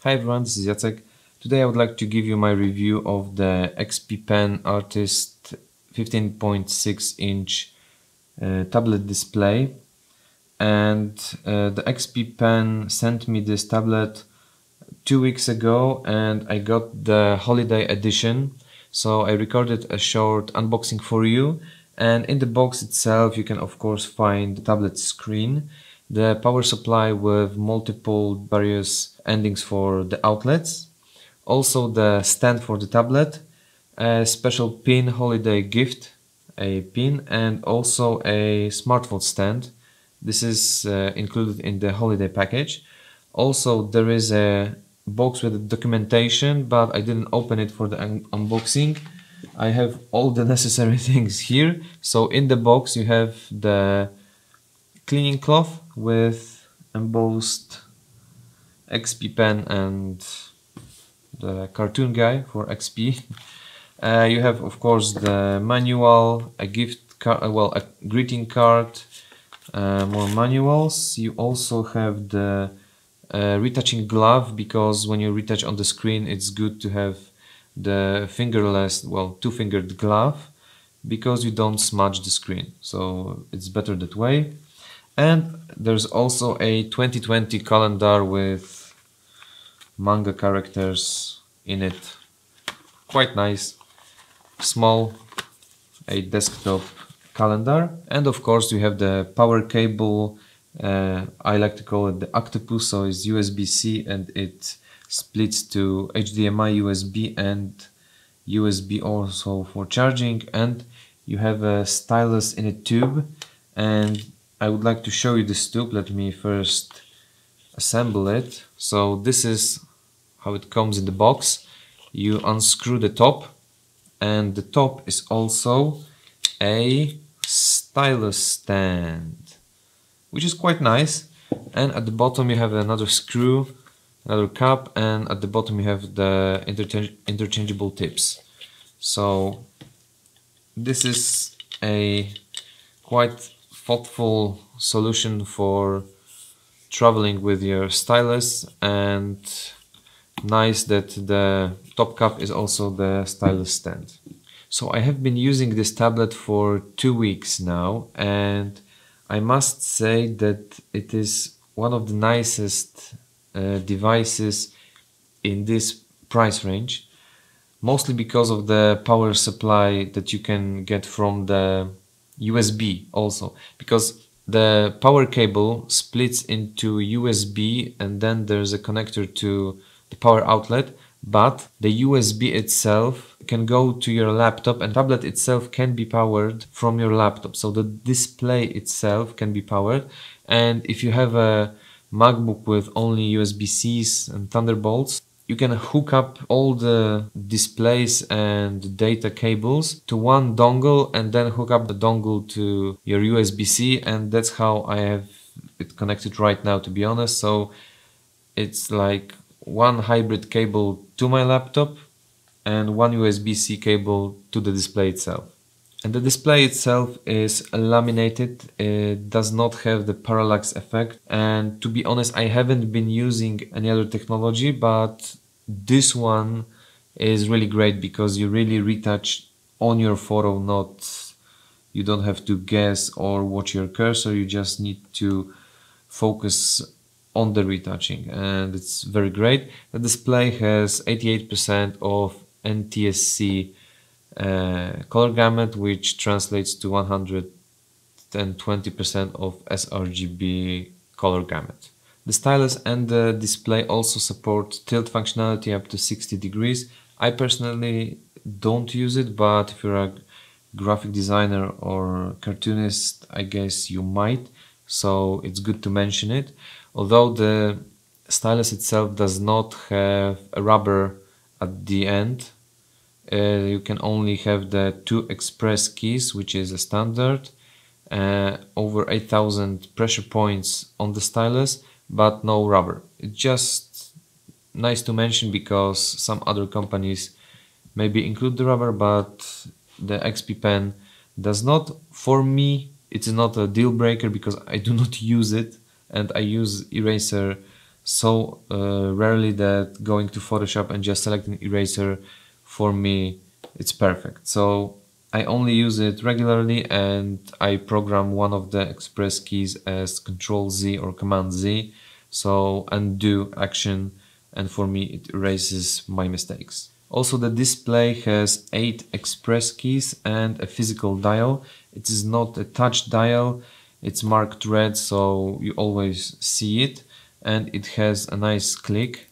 Hi everyone, this is Jacek. Today I would like to give you my review of the XP Pen Artist 15.6 inch tablet display. And the XP Pen sent me this tablet 2 weeks ago and I got the holiday edition. So I recorded a short unboxing for you, and in the box itself you can of course find the tablet screen, the power supply with multiple various endings for the outlets, also the stand for the tablet, a special pin holiday gift, a pin, and also a smartphone stand. This is included in the holiday package. Also there is a box with documentation, but I didn't open it for the unboxing. I have all the necessary things here. So in the box you have the cleaning cloth with embossed XP pen and the cartoon guy for XP. You have of course the manual, a gift card, well, a greeting card, more manuals. You also have the retouching glove, because when you retouch on the screen it's good to have the fingerless, well, two-fingered glove, because you don't smudge the screen, so it's better that way. And there's also a 2020 calendar with manga characters in it, quite nice, small, a desktop calendar. And of course you have the power cable. I like to call it the octopus, so it's USB-C and it splits to HDMI, USB and USB also for charging. And you have a stylus in a tube, and I would like to show you this tube. Let me first assemble it. So this is how it comes in the box. You unscrew the top, and the top is also a stylus stand, which is quite nice. And at the bottom you have another screw, another cap, and at the bottom you have the interchangeable tips. So this is a quite thoughtful solution for traveling with your stylus, and nice that the top cap is also the stylus stand. So I have been using this tablet for 2 weeks now, and I must say that it is one of the nicest devices in this price range, mostly because of the power supply that you can get from the USB also, because the power cable splits into USB and then there's a connector to the power outlet, but the USB itself can go to your laptop, and tablet itself can be powered from your laptop, so the display itself can be powered. And if you have a MacBook with only USB-Cs and Thunderbolts, you can hook up all the displays and data cables to one dongle and then hook up the dongle to your USB-C, and that's how I have it connected right now, to be honest. So it's like one hybrid cable to my laptop and one USB-C cable to the display itself. And the display itself is laminated, it does not have the parallax effect, and to be honest I haven't been using any other technology, but this one is really great because you really retouch on your photo, you don't have to guess or watch your cursor, you just need to focus on the retouching, and it's very great. The display has 88% of NTSC color gamut, which translates to 120% of sRGB color gamut. The stylus and the display also support tilt functionality up to 60 degrees. I personally don't use it, but if you're a graphic designer or cartoonist, I guess you might, so it's good to mention it. Although the stylus itself does not have a rubber at the end, you can only have the 2 express keys, which is a standard, over 8000 pressure points on the stylus, but no rubber. It's just nice to mention because some other companies maybe include the rubber, but the XP Pen does not. For me, it's not a deal breaker because I do not use it, and I use eraser so rarely that going to Photoshop and just selecting eraser, for me it's perfect. So I only use it regularly, and I program one of the express keys as Control Z or Command Z, so undo action, and for me it erases my mistakes. Also, the display has 8 express keys and a physical dial. It is not a touch dial, it's marked red, so you always see it, and it has a nice click.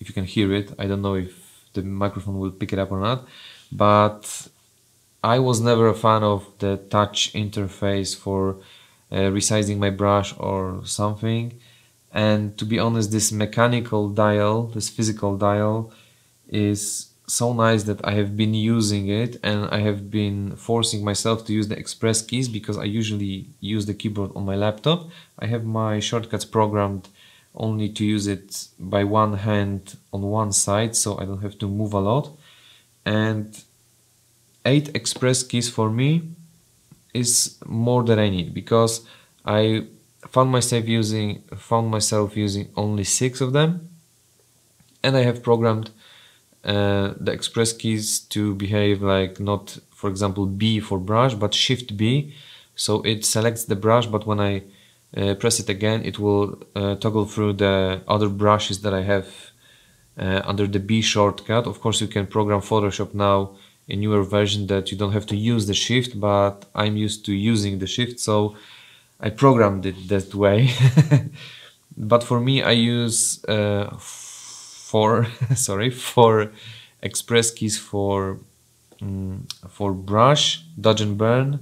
If you can hear it, I don't know if the microphone will pick it up or not, but I was never a fan of the touch interface for resizing my brush or something. And to be honest, this mechanical dial, this physical dial, is so nice that I have been using it, and I have been forcing myself to use the express keys because I usually use the keyboard on my laptop. I have my shortcuts programmed only to use it by one hand on one side, so I don't have to move a lot. And 8 express keys for me is more than I need, because I found myself using only 6 of them, and I have programmed the express keys to behave like not, for example, B for brush, but Shift B. So it selects the brush, but when I press it again, it will toggle through the other brushes that I have under the B shortcut. Of course, you can program Photoshop now in newer version that you don't have to use the Shift, but I'm used to using the Shift, so I programmed it that way. But for me, I use four express keys for brush, dodge and burn,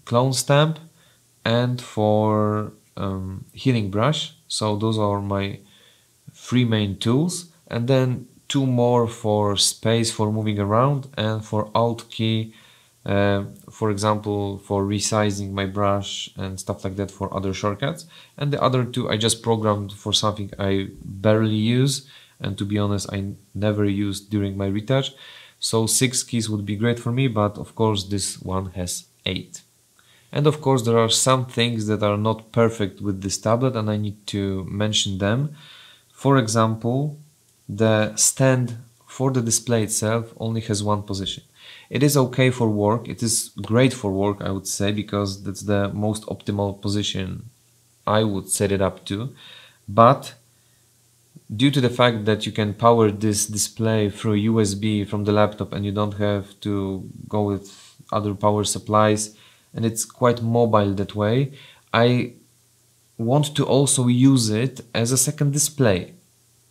clone stamp, and for healing brush. So those are my 3 main tools, and then 2 more for space for moving around, and for Alt key, for example, for resizing my brush and stuff like that, for other shortcuts. And the other 2 I just programmed for something I barely use, and to be honest, I never used during my retouch. So 6 keys would be great for me, but of course this one has 8. And of course there are some things that are not perfect with this tablet, and I need to mention them. For example, the stand for the display itself only has 1 position. It is okay for work, it is great for work, I would say, because that's the most optimal position I would set it up to. But due to the fact that you can power this display through USB from the laptop, and you don't have to go with other power supplies, and it's quite mobile that way, I want to also use it as a second display.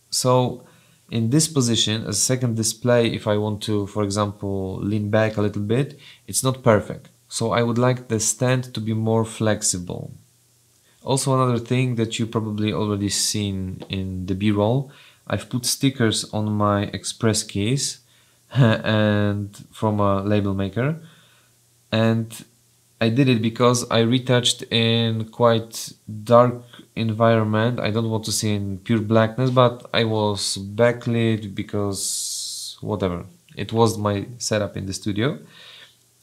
So in this position, as a second display, if I want to, for example, lean back a little bit, it's not perfect. So I would like the stand to be more flexible. Also, another thing that you probably already seen in the B-roll, I've put stickers on my express keys and from a label maker, and I did it because I retouched in quite dark environment. I don't want to see in pure blackness, but I was backlit because whatever. It was my setup in the studio.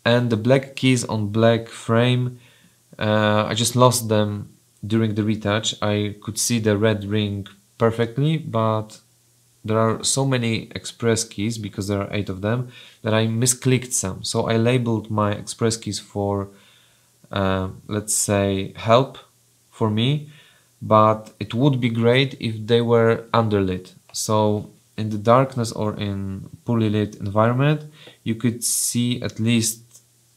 And the black keys on black frame, I just lost them during the retouch. I could see the red ring perfectly, but there are so many express keys, because there are 8 of them, that I misclicked some. So I labeled my express keys for let's say help for me, but it would be great if they were underlit. So in the darkness or in poorly lit environment, you could see at least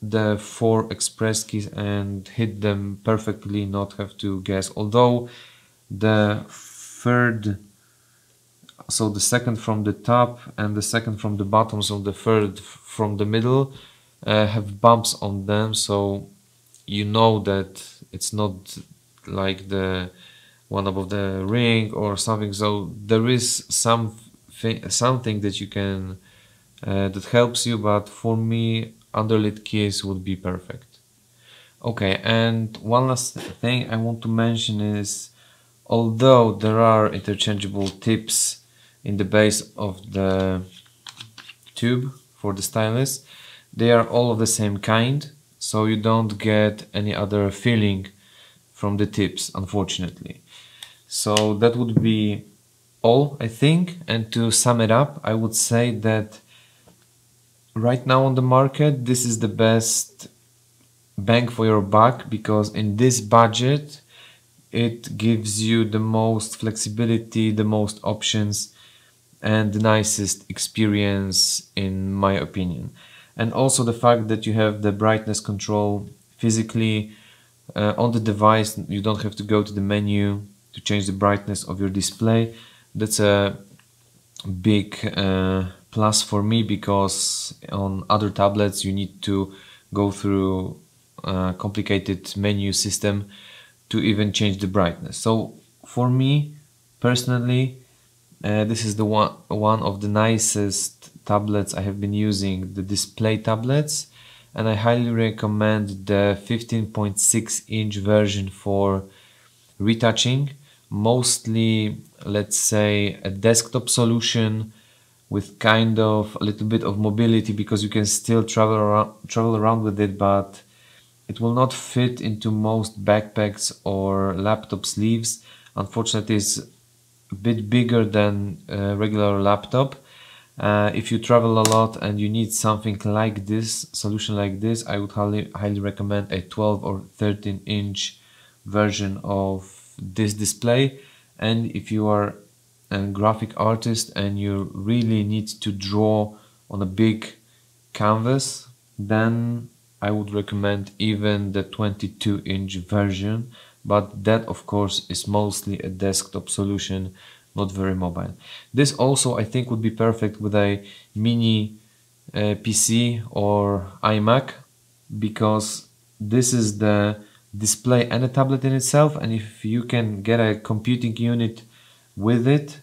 the 4 express keys and hit them perfectly, not have to guess. Although the third, so the second from the top and the second from the bottom, so the third from the middle, have bumps on them, so you know that it's not like the one above the ring or something. So there is something that you can that helps you, but for me underlit keys would be perfect. Okay, and one last thing I want to mention is, although there are interchangeable tips in the base of the tube for the stylus, they are all of the same kind. so you don't get any other feeling from the tips, unfortunately. So that would be all, I think. And to sum it up, I would say that right now on the market, this is the best bang for your buck, because in this budget it gives you the most flexibility, the most options, and the nicest experience in my opinion. And also the fact that you have the brightness control physically on the device. You don't have to go to the menu to change the brightness of your display. That's a big plus for me, because on other tablets you need to go through a complicated menu system to even change the brightness. So for me personally, this is the one of the nicest tablets I have been using, the display tablets, and I highly recommend the 15.6-inch version for retouching. Mostly, let's say, a desktop solution with kind of a little bit of mobility, because you can still travel around with it, but it will not fit into most backpacks or laptop sleeves. Unfortunately, it's a bit bigger than a regular laptop. If you travel a lot and you need something like this, solution like this, I would highly recommend a 12 or 13-inch version of this display. And if you are a graphic artist and you really need to draw on a big canvas, then I would recommend even the 22-inch version, but that of course is mostly a desktop solution, not very mobile. This also I think would be perfect with a mini PC or iMac, because this is the display and a tablet in itself, and if you can get a computing unit with it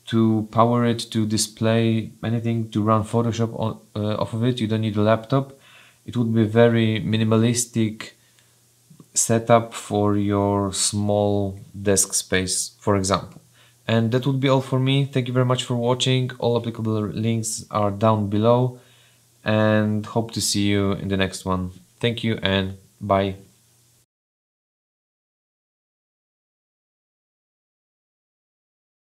to power it, to display anything, to run Photoshop off of it, you don't need a laptop. It would be very minimalistic setup for your small desk space, for example. And that would be all for me. Thank you very much for watching. All applicable links are down below, and hope to see you in the next one. Thank you and bye.